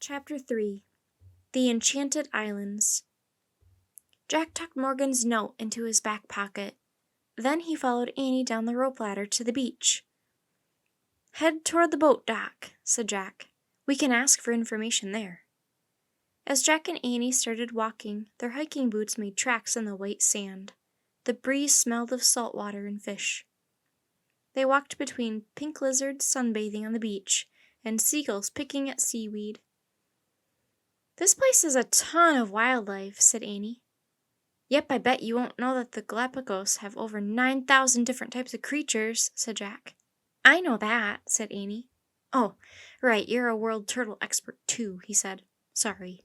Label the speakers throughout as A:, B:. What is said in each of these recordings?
A: Chapter 3 The Enchanted Islands. Jack tucked Morgan's note into his back pocket. Then he followed Annie down the rope ladder to the beach. "Head toward the boat dock," said Jack. "We can ask for information there." As Jack and Annie started walking, their hiking boots made tracks in the white sand. The breeze smelled of salt water and fish. They walked between pink lizards sunbathing on the beach and seagulls picking at seaweed. "This place has a ton of wildlife," said Annie. "Yep, I bet you won't know that the Galapagos have over 9,000 different types of creatures," said Jack. "I know that," said Annie. "Oh, right, you're a world turtle expert too," he said. "Sorry."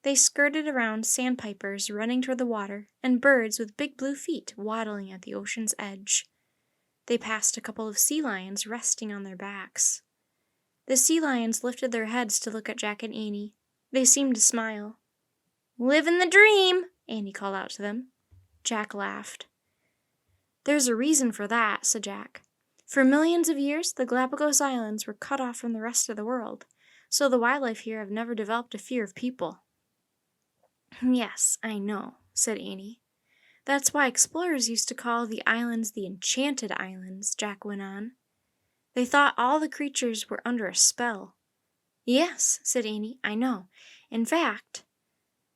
A: They skirted around sandpipers running toward the water and birds with big blue feet waddling at the ocean's edge. They passed a couple of sea lions resting on their backs. The sea lions lifted their heads to look at Jack and Annie. They seemed to smile. "Living the dream," Annie called out to them. Jack laughed. "There's a reason for that," said Jack. "For millions of years, the Galapagos Islands were cut off from the rest of the world, so the wildlife here have never developed a fear of people." "Yes, I know," said Annie. "That's why explorers used to call the islands the Enchanted Islands," Jack went on. "They thought all the creatures were under a spell." "Yes," said Annie, "I know. In fact—"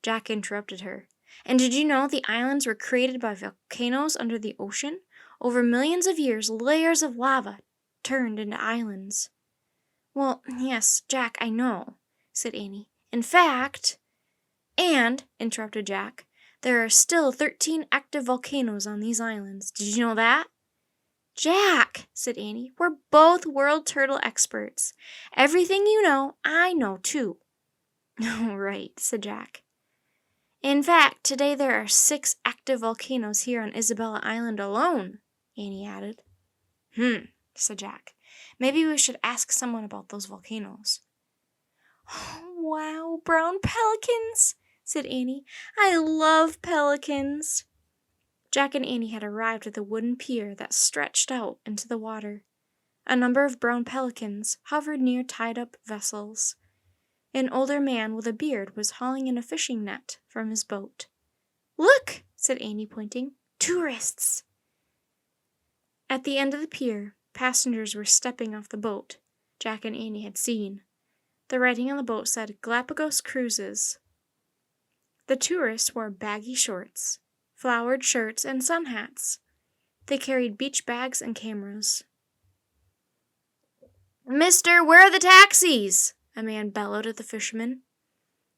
A: Jack interrupted her. "And did you know the islands were created by volcanoes under the ocean? Over millions of years, layers of lava turned into islands." "Well, yes, Jack, I know," said Annie. "In fact—" "And," interrupted Jack, "there are still 13 active volcanoes on these islands. Did you know that?" "Jack," said Annie, "we're both world turtle experts. Everything you know, I know too." "Oh, right," said Jack. "In fact, today there are 6 active volcanoes here on Isabella Island alone," Annie added. Said Jack. "Maybe we should ask someone about those volcanoes." "Oh, wow, brown pelicans," said Annie. "I love pelicans." Jack and Annie had arrived at the wooden pier that stretched out into the water. A number of brown pelicans hovered near tied-up vessels. An older man with a beard was hauling in a fishing net from his boat. "Look," said Annie, pointing. "Tourists." At the end of the pier, passengers were stepping off the boat Jack and Annie had seen. The writing on the boat said Galapagos Cruises. The tourists wore baggy shorts, flowered shirts, and sun hats. They carried beach bags and cameras. "Mister, where are the taxis?" a man bellowed at the fisherman.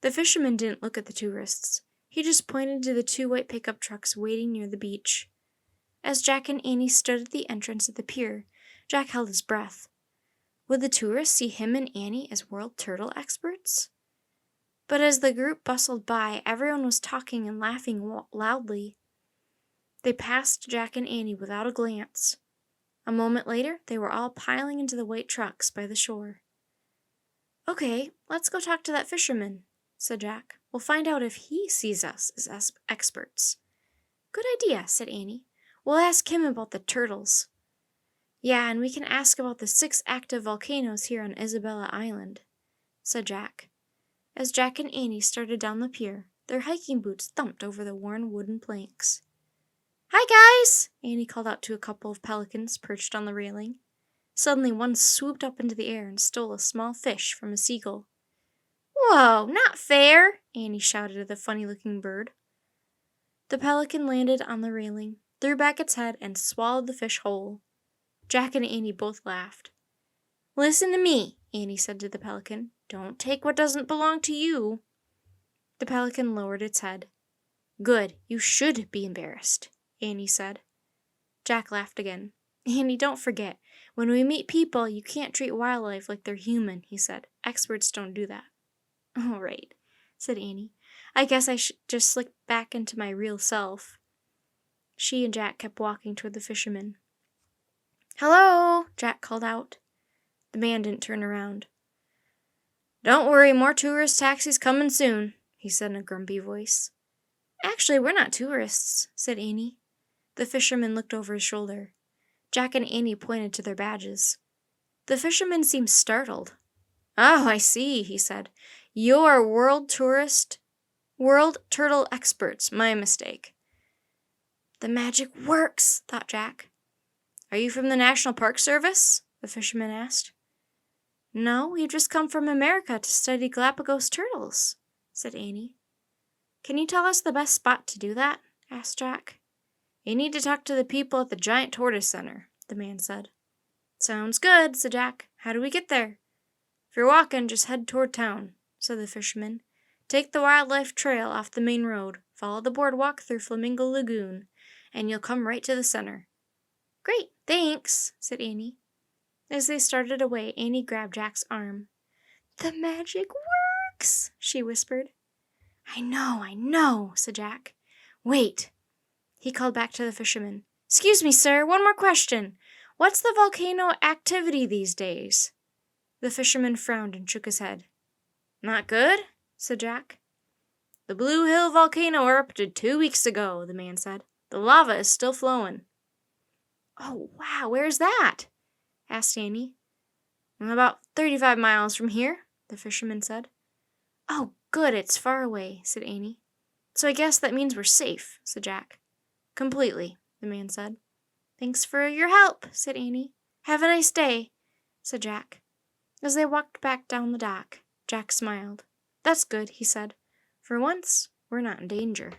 A: The fisherman didn't look at the tourists. He just pointed to the 2 white pickup trucks waiting near the beach. As Jack and Annie stood at the entrance of the pier, Jack held his breath. Would the tourists see him and Annie as world turtle experts? But as the group bustled by, everyone was talking and laughing loudly. They passed Jack and Annie without a glance. A moment later, they were all piling into the white trucks by the shore. "Okay, let's go talk to that fisherman," said Jack. "We'll find out if he sees us as experts." "Good idea," said Annie. "We'll ask him about the turtles." "Yeah, and we can ask about the 6 active volcanoes here on Isabella Island," said Jack. As Jack and Annie started down the pier, their hiking boots thumped over the worn wooden planks. "Hi, guys!" Annie called out to a couple of pelicans perched on the railing. Suddenly one swooped up into the air and stole a small fish from a seagull. "Whoa, not fair!" Annie shouted at the funny-looking bird. The pelican landed on the railing, threw back its head, and swallowed the fish whole. Jack and Annie both laughed. "Listen to me," Annie said to the pelican. "Don't take what doesn't belong to you." The pelican lowered its head. "Good, you should be embarrassed," Annie said. Jack laughed again. "Annie, don't forget, when we meet people, you can't treat wildlife like they're human," he said. "Experts don't do that." "All right," said Annie. "I guess I should just slip back into my real self." She and Jack kept walking toward the fisherman. "Hello," Jack called out. The man didn't turn around. "Don't worry, more tourist taxis coming soon," he said in a grumpy voice. "Actually, we're not tourists," said Annie. The fisherman looked over his shoulder. Jack and Annie pointed to their badges. The fisherman seemed startled. Oh, I see, he said. You're world turtle experts. My mistake. The magic works, thought Jack. Are you from the National Park Service? The fisherman asked. No, we've just come from America to study Galapagos turtles, said Annie. Can you tell us the best spot to do that? Asked Jack. You need to talk to the people at the Giant Tortoise Center, the man said. Sounds good, said Jack. How do we get there? If you're walking, just head toward town, said the fisherman. Take the wildlife trail off the main road, follow the boardwalk through Flamingo Lagoon, and you'll come right to the center. Great, thanks, said Annie. As they started away, Annie grabbed Jack's arm. The magic works, she whispered. I know, said Jack. Wait, he called back to the fisherman. Excuse me, sir, one more question. What's the volcano activity these days? The fisherman frowned and shook his head. Not good, said Jack. The Blue Hill volcano erupted 2 weeks ago, the man said. The lava is still flowing. Oh, wow, where's that? Asked Annie. About 35 miles from here, the fisherman said. Oh, good, it's far away, said Annie. So I guess that means we're safe, said Jack. Completely, the man said. Thanks for your help, said Annie. Have a nice day, said Jack. As they walked back down the dock, Jack smiled. That's good, he said. For once, we're not in danger.